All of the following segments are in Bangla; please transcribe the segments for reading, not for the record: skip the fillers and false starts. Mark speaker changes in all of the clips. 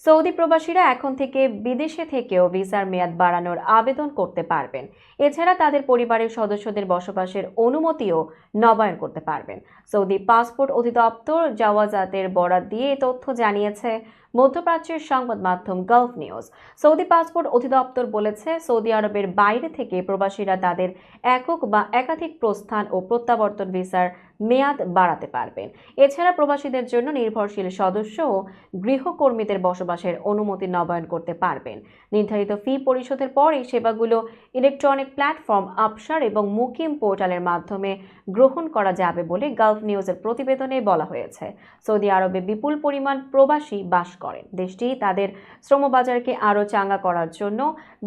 Speaker 1: সৌদি প্রবাসীরা এখন থেকে বিদেশে থেকেও ভিসার মেয়াদ বাড়ানোর আবেদন করতে পারবেন। এছাড়া তাদের পরিবারের সদস্যদের বসবাসের অনুমতিও নবায়ন করতে পারবেন। সৌদি পাসপোর্ট অধিদপ্তর জাওয়াজাতের বরাত দিয়ে এই তথ্য জানিয়েছে মধ্যপ্রাচ্যের সংবাদ মাধ্যম গালফ নিউজ। সৌদি পাসপোর্ট অধিদপ্তর বলেছে, সৌদি আরবের বাইরে থেকে প্রবাসীরা তাদের একক বা একাধিক প্রস্থান ও প্রত্যাবর্তন ভিসার মেয়াদ বাড়াতে পারবেন। এছাড়া প্রবাসীদের জন্য নির্ভরশীল সদস্য ও গৃহকর্মীদের বসবাসের অনুমতি নবায়ন করতে পারবেন। নির্ধারিত ফি পরিশোধের পর এই সেবাগুলো ইলেকট্রনিক প্ল্যাটফর্ম আবসার এবং মুকিম পোর্টালের মাধ্যমে গ্রহণ করা যাবে বলে গালফ নিউজের প্রতিবেদনে বলা হয়েছে। সৌদি আরবে বিপুল পরিমাণ প্রবাসী বাস করেন। দেশটি তাদের শ্রমবাজারকে আরও চাঙ্গা করার জন্য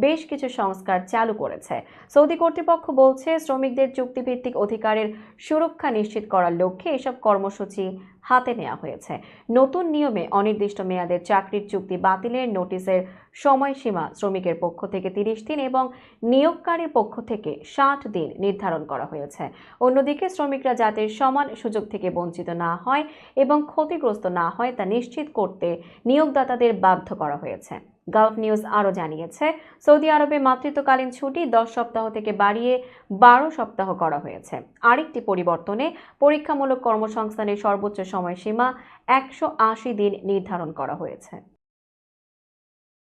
Speaker 1: বেশ কিছু সংস্কার চালু করেছে। সৌদি কর্তৃপক্ষ বলছে, শ্রমিকদের চুক্তিভিত্তিক অধিকারের সুরক্ষা নিশ্চিত করার লক্ষ্যে এসব কর্মসূচি হাতে নেওয়া হয়েছে। নতুন নিয়মে অনির্দিষ্ট মেয়াদের চাকরির চুক্তি বাতিলের নোটিশের সময়সীমা শ্রমিকের পক্ষ থেকে 30 দিন এবং নিয়োগকারীর পক্ষ থেকে 60 দিন নির্ধারণ করা হয়েছে। অন্যদিকে শ্রমিকরা যাতে সমান সুযোগ থেকে বঞ্চিত না হয় এবং ক্ষতিগ্রস্ত না হয় তা নিশ্চিত করতে নিয়োগদাতাদের বাধ্য করা হয়েছে। গালফ নিউজ আরও জানিয়েছে, সৌদি আরবে মাতৃত্বকালীন ছুটি 10 সপ্তাহ থেকে বাড়িয়ে 12 সপ্তাহ করা হয়েছে। আরেকটি পরিবর্তনে পরীক্ষামূলক কর্মসংস্থানের সর্বোচ্চ সময়সীমা 180 দিন নির্ধারণ করা হয়েছে।